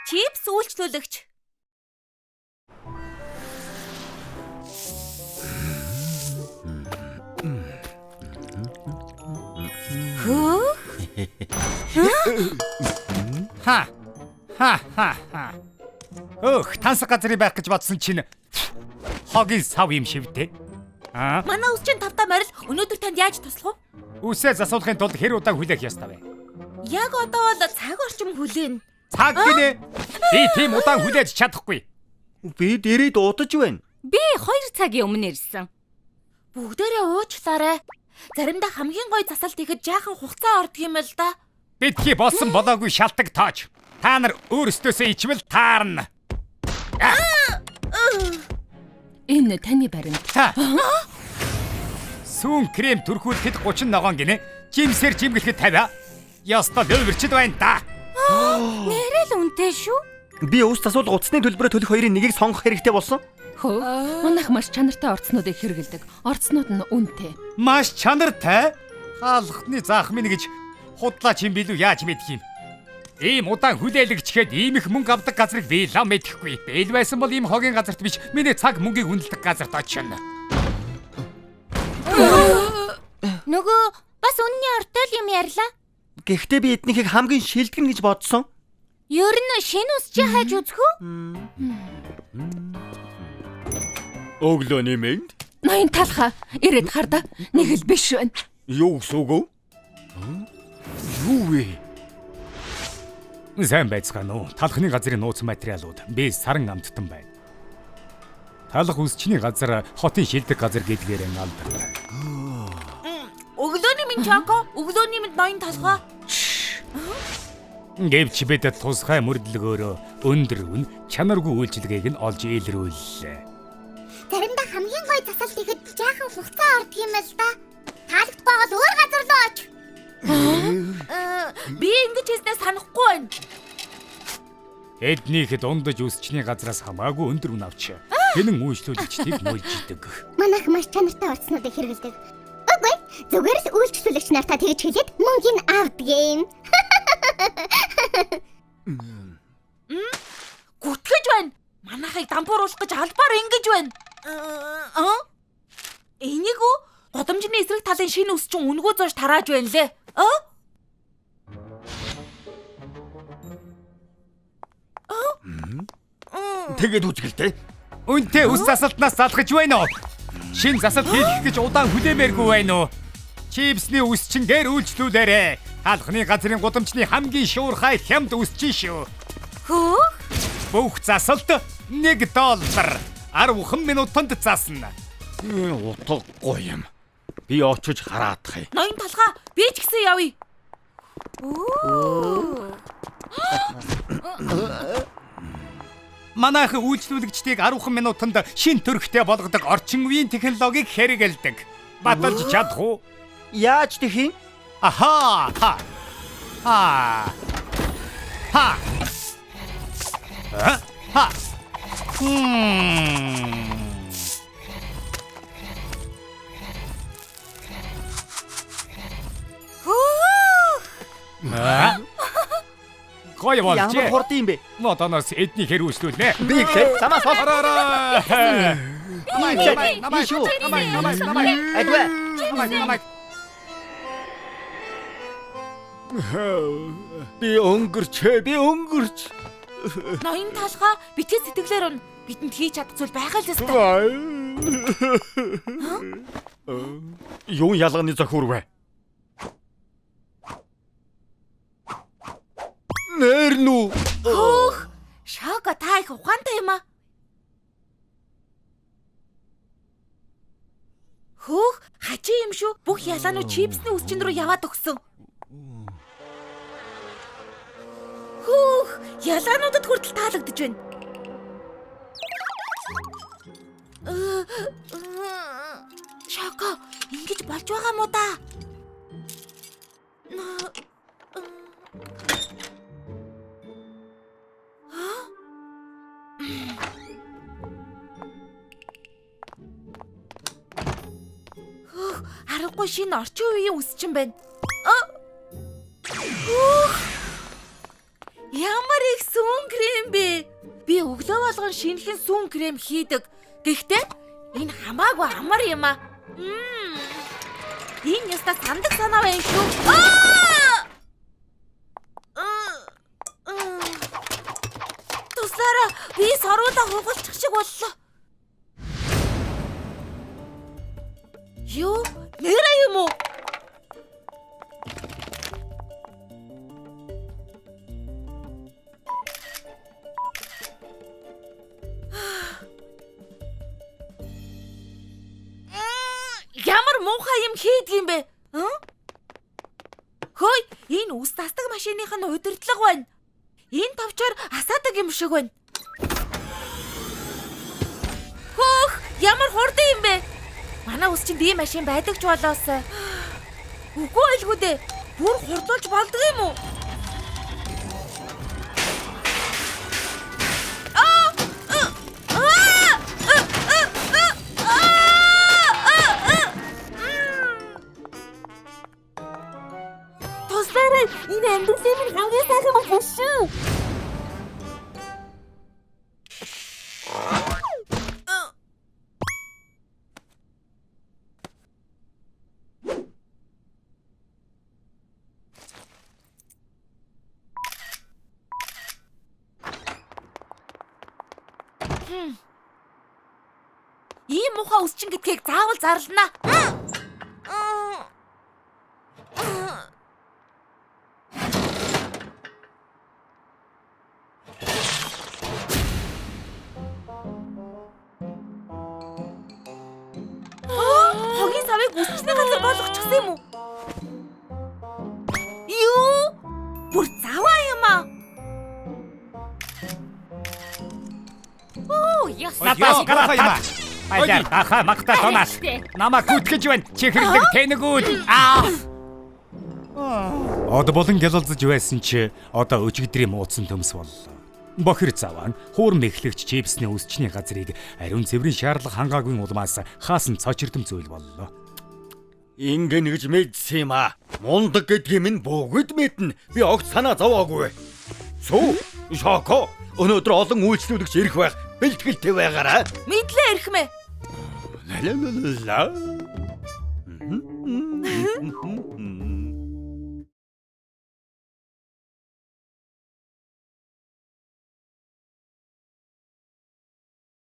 Чипс үйлчлүүлэгч. Ха. Тансаг газрын байх гэж бодсон чинь хогийн сав юм шивтэй. Манай ус чинь тавтаа морил өнөөдөр танд яаж туслах вэ? Үсээ засуулахын тулд хэр удаан хүлээх ёстой вэ? Яг одоо бол цаг орчим хүлээн. Цаг гинэ. Би тийм удаан хүлээж чадахгүй. Би дээрээ дуудаж байна. Би 2 цагийн өмнө ирсэн. Бүгдээрээ уучлаарай. Заримдаа хамгийн гоё засалт ихэд жаахан хугацаа ордог юм л да. Бидгий болсон болоогүй шалтак тоож. Та нар өөрсдөөсөө ичвэл таарна. Энэ таны баримт. Сүүн крем түрхүүлэхэд 30 ногоон гинэ. Жимсээр жимгэлэхэд 50. Яста дэвэрчд байна да. Нэрэл үнэтэй шүү. Би ус засуулга утасны төлбөрөөр төлөх хоёрын нэгийг сонгох хэрэгтэй болсон. Манайх маш чанартай орцнуудыг хэрэгэлдэг. Орцнууд нь үнэтэй. Маш чанартай. Хаалхны заахмын гэж худлаач юм билүү яаж мэдх юм? Ийм удаан хүлээлгчгээд ийм их мөнгө авдаг газрыг би лам мэдэхгүй. Бэл байсан бол ийм хогийн газарт биш миний цаг мөнгийг үнэлдэг газарт очино. Нөгөө бас үнний ортол юм ярьлаа. Гэхдээ би эднийхийг хамгийн шилдэгнэ гэж бодсон. Ер нь шинэ ус чи хайж үзэх үү? Өглөө нэмэнд. Ноён талха ирээд харда нэг л биш байна. Юу гэсэн үг вэ? Юу вэ? Сайн байцгаана уу? Талхны газрын нууц материалууд би саран амттан байна. Талх үсчний газар хотын шилдэг газар гэдгээр алдартай. Өглөөний минь Чако, өглөөний минь ноён талха. Гэвч бид тусгай мөрдлөгөөрөө өндөр үн чанаргүй үйлчилгээг нь олж илрүүллээ. Заримдаа хамгийн гоё засалт ихэд жаахан хугацаа ордог юм л да. Таалагдахгүй бол өөр газар руу оч. Би ингэж хийснээр санахгүй байна. Эднийхэд ундаж үсчний газраас хамаагүй өндөр үн авч тэнэн үйлчлүүлэгчдийг мөлжидэг. Манайх маш чанартай орцнуудыг хэрэгэлдэг. Үгүй, зүгээр л үйлчлүүлэгч нартаа тэгж хэлээд мөнгөний авдаг юм. Гүтгэж байна. Манайхыг дампууруулах гэж албаар ингэж байна. Энийг үү? Годомжны эсрэг талын шинэ ус чинь үнгөө зоош тарааж байна лээ. Тэгээд үзгэлтэй. Үнтэй ус засалтнаас залхаж байна уу? Шин засалт хийх гэж удаан хүлээмээргүй байна уу? Чипсний ус чин дээр үйлчлүүлээрэ. Хаалхны газрын гудамжны хамгийн шуурхай хямд ус чинь шүү. Хөөх? Бүх засалт $1. 10 минутанд заасна. Утгагүй юм. Би очиж хараадах юм. Ноён талха би ч гэсэн явъя. Манайхан үйлчлүүлэгчдийг 10 минутанд шин төрхтэй болгодог орчин үеийн технологиг хэрэгэлдэг. Баталж чадах уу? Яаж тэх юм? Аха! Гоё болж. Ямар хурд юм бэ? Модоноос эдний хэрүүлслүүлнэ. Би ихлэ замаас Араа. Намайг. Би өнгөрч. Ноён талха битгий сэтгэлээр он бидэнд хийж чадах зүйл байгаа л ёстой. Юу ялганы зохиур вэ? Нэрнүү. Хөөх! Шака та их ухаантай юм аа. Хөөх, хачи юм шүү. Бүх ялаанууд чипсний үсчин рүү яваад өгсөн. Хөөх, ялаануудад хүртэл таалагдж байна. Шака, ингэж болж байгаа мó да? Харахгүй шинэ орчин үеийн үс чинь байна. Ямар их сүүн крем бэ? Би өглөө болгон шинэхэн сүүн крем хийдэг. Гэхдээ энэ хамаагүй амар юм аа. Энэ яста сандаг санаа байна шүү. Туслаараа би соруула хугалчих шиг боллоо. Юу? Нэрээ юм уу? Ямар муухай юм хийдэг юм бэ? Хөөе, энэ ус тасдаг машиных нь удирдлага байна. Энэ товчоор асаадаг юм шиг байна. Хөөх, ямар хурдан юм бэ? Манай ус чинь ийм машин байдаг ч болоос. Үгүй байлгүй дээ. Бүр хурдуулж болдго юм уу? Энэ амьдралын минь хамгийн сайхан болох шүү. Ийм муухай усчин гэдгийг заавал зарлана. Хогийн савыг үсчний газар болгочихсон юм уу? Юу? Бүр заваа юм аа. Надаас гараад Айдар хаха магтаа тонаас. Намаа гүтгэж байна. Чихэрлэг тэнэгүүд. Од болон гялалзаж байсан чи одоо өчигдрийн муудсан төмс боллоо. Бохир заван хуурм эхлэгч чипсний үсчний газрыг ариун цэврийн шаарлах хангаагүй улмаас хаасан цочирдом зүйл боллоо. Ингээ нэгж мэдсэн юм аа. Мундаг гэдгийг минь бүгд мэднэ. Би огт санаа зовоогүй. Сүү, шоко. Өнөөдөр олон үйлчлүүлэгч ирэх байх. Бэлтгэлтэй байгаарай. Мэдлээ ирхмэ. Ла.